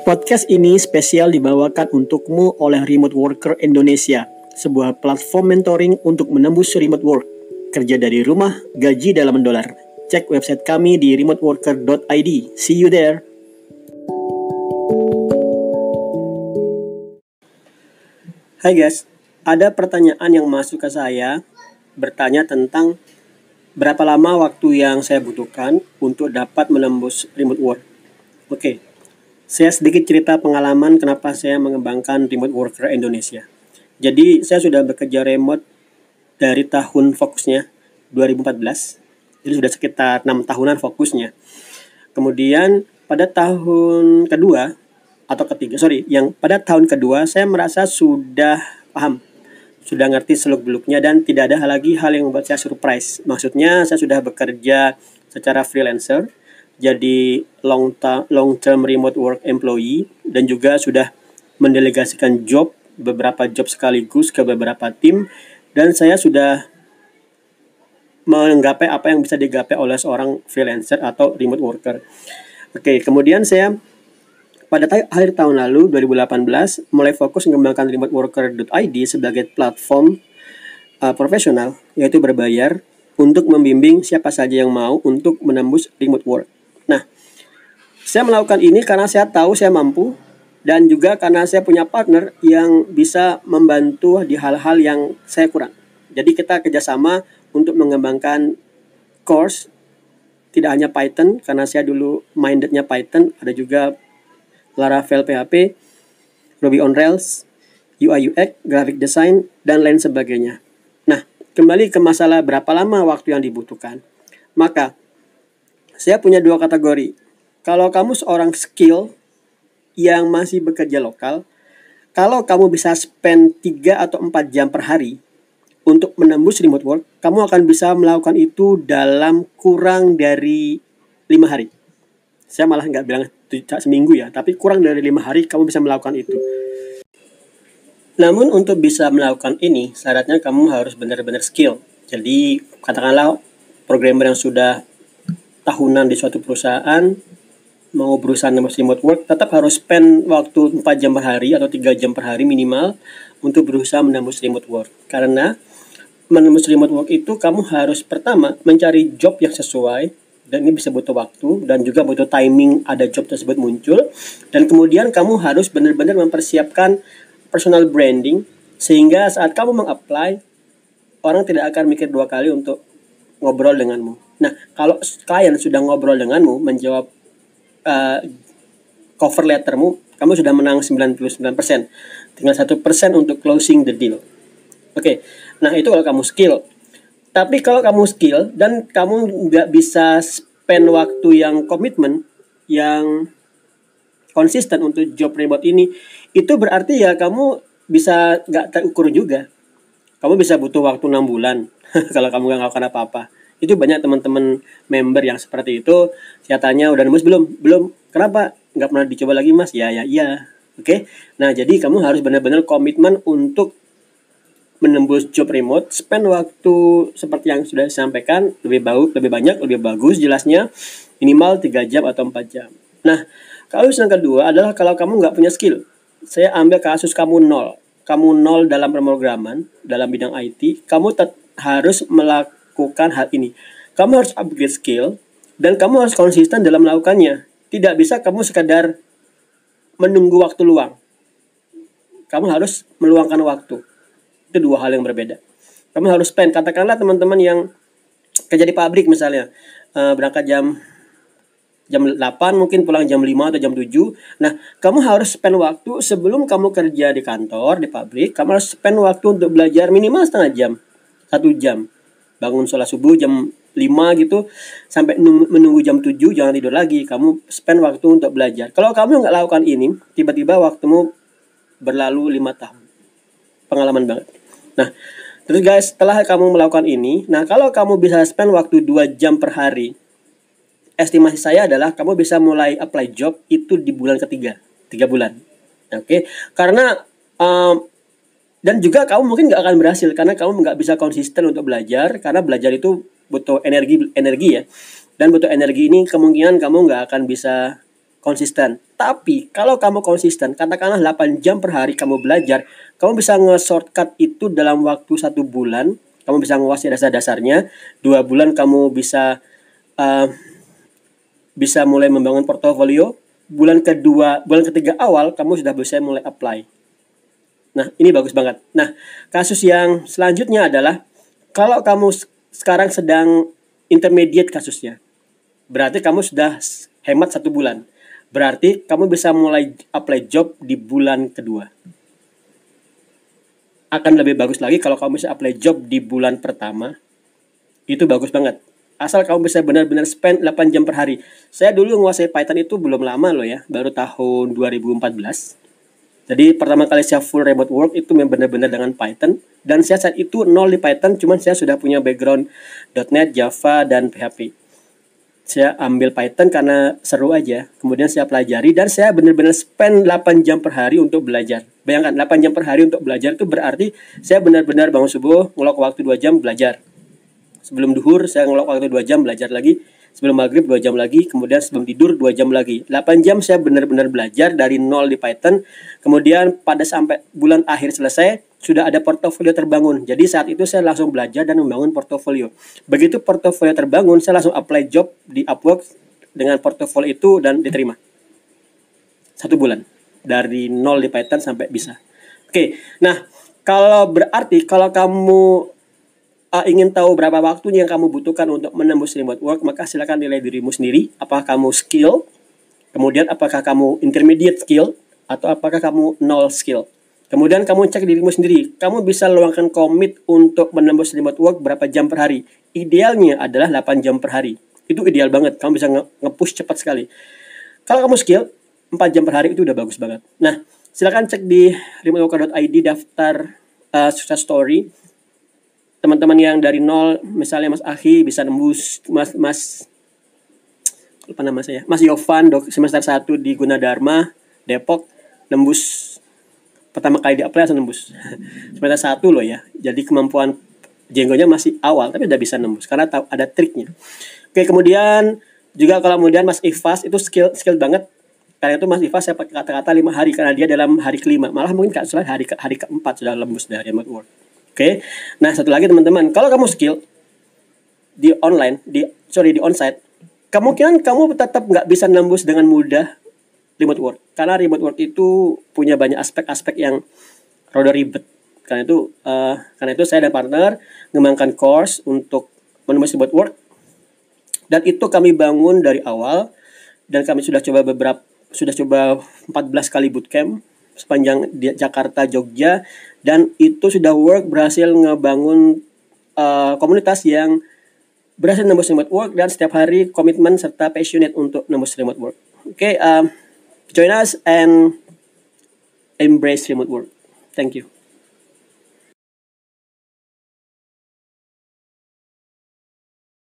Podcast ini spesial dibawakan untukmu oleh Remote Worker Indonesia, sebuah platform mentoring untuk menembus remote work. Kerja dari rumah, gaji dalam dolar. Cek website kami di remoteworker.id. See you there. Hai guys, ada pertanyaan yang masuk ke saya, bertanya tentang berapa lama waktu yang saya butuhkan untuk dapat menembus remote work. Oke. Saya sedikit cerita pengalaman kenapa saya mengembangkan Remote Worker Indonesia. Jadi saya sudah bekerja remote dari tahun fokusnya 2014. Jadi sudah sekitar 6 tahunan fokusnya. Kemudian pada tahun kedua atau ketiga, pada tahun kedua saya merasa sudah paham, sudah ngerti seluk-beluknya dan tidak ada lagi hal yang membuat saya surprise. Maksudnya saya sudah bekerja secara freelancer, jadi long term remote work employee, dan juga sudah mendelegasikan beberapa job sekaligus ke beberapa tim, dan saya sudah menggapai apa yang bisa digapai oleh seorang freelancer atau remote worker. Oke, kemudian saya pada akhir tahun lalu 2018 mulai fokus mengembangkan remoteworker.id sebagai platform profesional, yaitu berbayar untuk membimbing siapa saja yang mau untuk menembus remote work. Nah, saya melakukan ini karena saya tahu saya mampu dan juga karena saya punya partner yang bisa membantu di hal-hal yang saya kurang. Jadi kita kerjasama untuk mengembangkan course, tidak hanya Python, karena saya dulu mindednya Python, ada juga Laravel PHP, Ruby on Rails, UI UX, graphic design, dan lain sebagainya. Nah, kembali ke masalah berapa lama waktu yang dibutuhkan. Maka, saya punya 2 kategori. Kalau kamu seorang skill yang masih bekerja lokal, kalau kamu bisa spend 3 atau 4 jam per hari untuk menembus remote work, kamu akan bisa melakukan itu dalam kurang dari 5 hari. Saya malah nggak bilang seminggu ya, tapi kurang dari 5 hari kamu bisa melakukan itu. Namun untuk bisa melakukan ini, syaratnya kamu harus benar-benar skill. Jadi katakanlah programmer yang sudah tahunan di suatu perusahaan mau berusaha menembus remote work, tetap harus spend waktu 4 jam per hari atau 3 jam per hari minimal untuk berusaha menembus remote work. Karena menembus remote work itu kamu harus pertama mencari job yang sesuai, dan ini bisa butuh waktu dan juga butuh timing ada job tersebut muncul, dan kemudian kamu harus benar-benar mempersiapkan personal branding sehingga saat kamu meng-apply, orang tidak akan mikir 2 kali untuk ngobrol denganmu. Nah, kalau klien sudah ngobrol denganmu, menjawab cover lettermu, kamu sudah menang 99%. Tinggal 1% untuk closing the deal. Oke, nah itu kalau kamu skill. Tapi kalau kamu skill dan kamu nggak bisa spend waktu yang komitmen, yang konsisten untuk job remote ini, itu berarti ya kamu bisa nggak terukur juga. Kamu bisa butuh waktu 6 bulan kalau kamu nggak melakukan apa-apa. Itu banyak teman-teman member yang seperti itu. Saya tanya, udah nembus belum? Belum. Kenapa? Nggak pernah dicoba lagi mas? Iya. Oke. Nah, jadi kamu harus benar-benar komitmen untuk menembus job remote. Spend waktu seperti yang sudah disampaikan, lebih banyak, lebih bagus jelasnya. Minimal 3 jam atau 4 jam. Nah, kasus yang kedua adalah kalau kamu nggak punya skill. Saya ambil kasus kamu nol. Kamu nol dalam pemrograman, dalam bidang IT. Kamu harus melakukan hal ini. Kamu harus upgrade skill dan kamu harus konsisten dalam melakukannya. Tidak bisa kamu sekadar menunggu waktu luang. Kamu harus meluangkan waktu. Itu 2 hal yang berbeda. Kamu harus spend. Katakanlah teman-teman yang kerja di pabrik misalnya, berangkat jam 8, mungkin pulang jam 5 atau jam 7. Nah, kamu harus spend waktu sebelum kamu kerja di kantor, di pabrik. Kamu harus spend waktu untuk belajar minimal setengah jam, 1 jam. Bangun sholat subuh jam 5 gitu, sampai menunggu jam 7, jangan tidur lagi. Kamu spend waktu untuk belajar. Kalau kamu nggak lakukan ini, tiba-tiba waktumu berlalu 5 tahun. Pengalaman banget. Nah, terus guys, setelah kamu melakukan ini, nah kalau kamu bisa spend waktu 2 jam per hari, estimasi saya adalah kamu bisa mulai apply job itu di bulan ketiga, 3 bulan. Oke, karena dan juga kamu mungkin nggak akan berhasil karena kamu nggak bisa konsisten untuk belajar, karena belajar itu butuh energi ya. Dan butuh energi ini kemungkinan kamu nggak akan bisa konsisten. Tapi kalau kamu konsisten, katakanlah 8 jam per hari kamu belajar, kamu bisa nge-shortcut itu dalam waktu 1 bulan. Kamu bisa menguasai dasar-dasarnya. 2 bulan kamu bisa mulai membangun portofolio. Bulan ketiga awal kamu sudah bisa mulai apply. Nah, ini bagus banget. Nah, kasus yang selanjutnya adalah kalau kamu sekarang sedang intermediate kasusnya, berarti kamu sudah hemat 1 bulan. Berarti kamu bisa mulai apply job di bulan kedua. Akan lebih bagus lagi kalau kamu bisa apply job di bulan pertama. Itu bagus banget. Asal kamu bisa benar-benar spend 8 jam per hari. Saya dulu menguasai Python itu belum lama loh ya, baru tahun 2014. Jadi pertama kali saya full remote work itu benar-benar dengan Python. Dan saya saat itu nol di Python, cuman saya sudah punya background .NET, Java, dan PHP. Saya ambil Python karena seru aja. Kemudian saya pelajari dan saya benar-benar spend 8 jam per hari untuk belajar. Bayangkan 8 jam per hari untuk belajar itu berarti saya benar-benar bangun subuh, ngelok waktu 2 jam belajar. Sebelum duhur saya ngelok waktu 2 jam belajar lagi. Sebelum maghrib 2 jam lagi, kemudian sebelum tidur 2 jam lagi. 8 jam saya benar-benar belajar dari nol di Python. Kemudian pada sampai bulan akhir selesai, sudah ada portofolio terbangun. Jadi saat itu saya langsung belajar dan membangun portofolio. Begitu portofolio terbangun, saya langsung apply job di Upwork dengan portofolio itu dan diterima. 1 bulan. Dari nol di Python sampai bisa. Oke, nah kalau kamu ingin tahu berapa waktunya yang kamu butuhkan untuk menembus remote work, maka silakan nilai dirimu sendiri. Apakah kamu skill, kemudian apakah kamu intermediate skill, atau apakah kamu nol skill. Kemudian kamu cek dirimu sendiri. Kamu bisa luangkan komit untuk menembus remote work berapa jam per hari. Idealnya adalah 8 jam per hari. Itu ideal banget. Kamu bisa nge-push cepat sekali. Kalau kamu skill, 4 jam per hari itu udah bagus banget. Nah, silakan cek di remoteworker.id daftar success story. Teman-teman yang dari nol, misalnya Mas Ahi bisa nembus, Mas Yovan semester 1 di Gunadarma, Depok, nembus pertama kali di apply langsung nembus. Semester 1 loh ya. Jadi kemampuan jenggonya masih awal tapi udah bisa nembus karena tahu ada triknya. Oke, kemudian juga kalau kemudian Mas Ifas itu skill banget. Karena itu Mas Ifas saya pakai kata-kata 5 hari karena dia dalam hari kelima. Malah mungkin hari keempat sudah lembus dari remote work. Oke. Nah, satu lagi teman-teman, kalau kamu skill di onsite, kemungkinan kamu tetap nggak bisa nembus dengan mudah remote work. Karena remote work itu punya banyak aspek-aspek yang rada ribet. Karena itu saya dan partner mengembangkan course untuk menembus remote work. Dan itu kami bangun dari awal dan kami sudah coba 14 kali bootcamp sepanjang di Jakarta, Jogja, dan itu sudah berhasil ngebangun komunitas yang berhasil nembus remote work dan setiap hari komitmen serta passionate untuk nembus remote work. Oke, join us and embrace remote work. Thank you.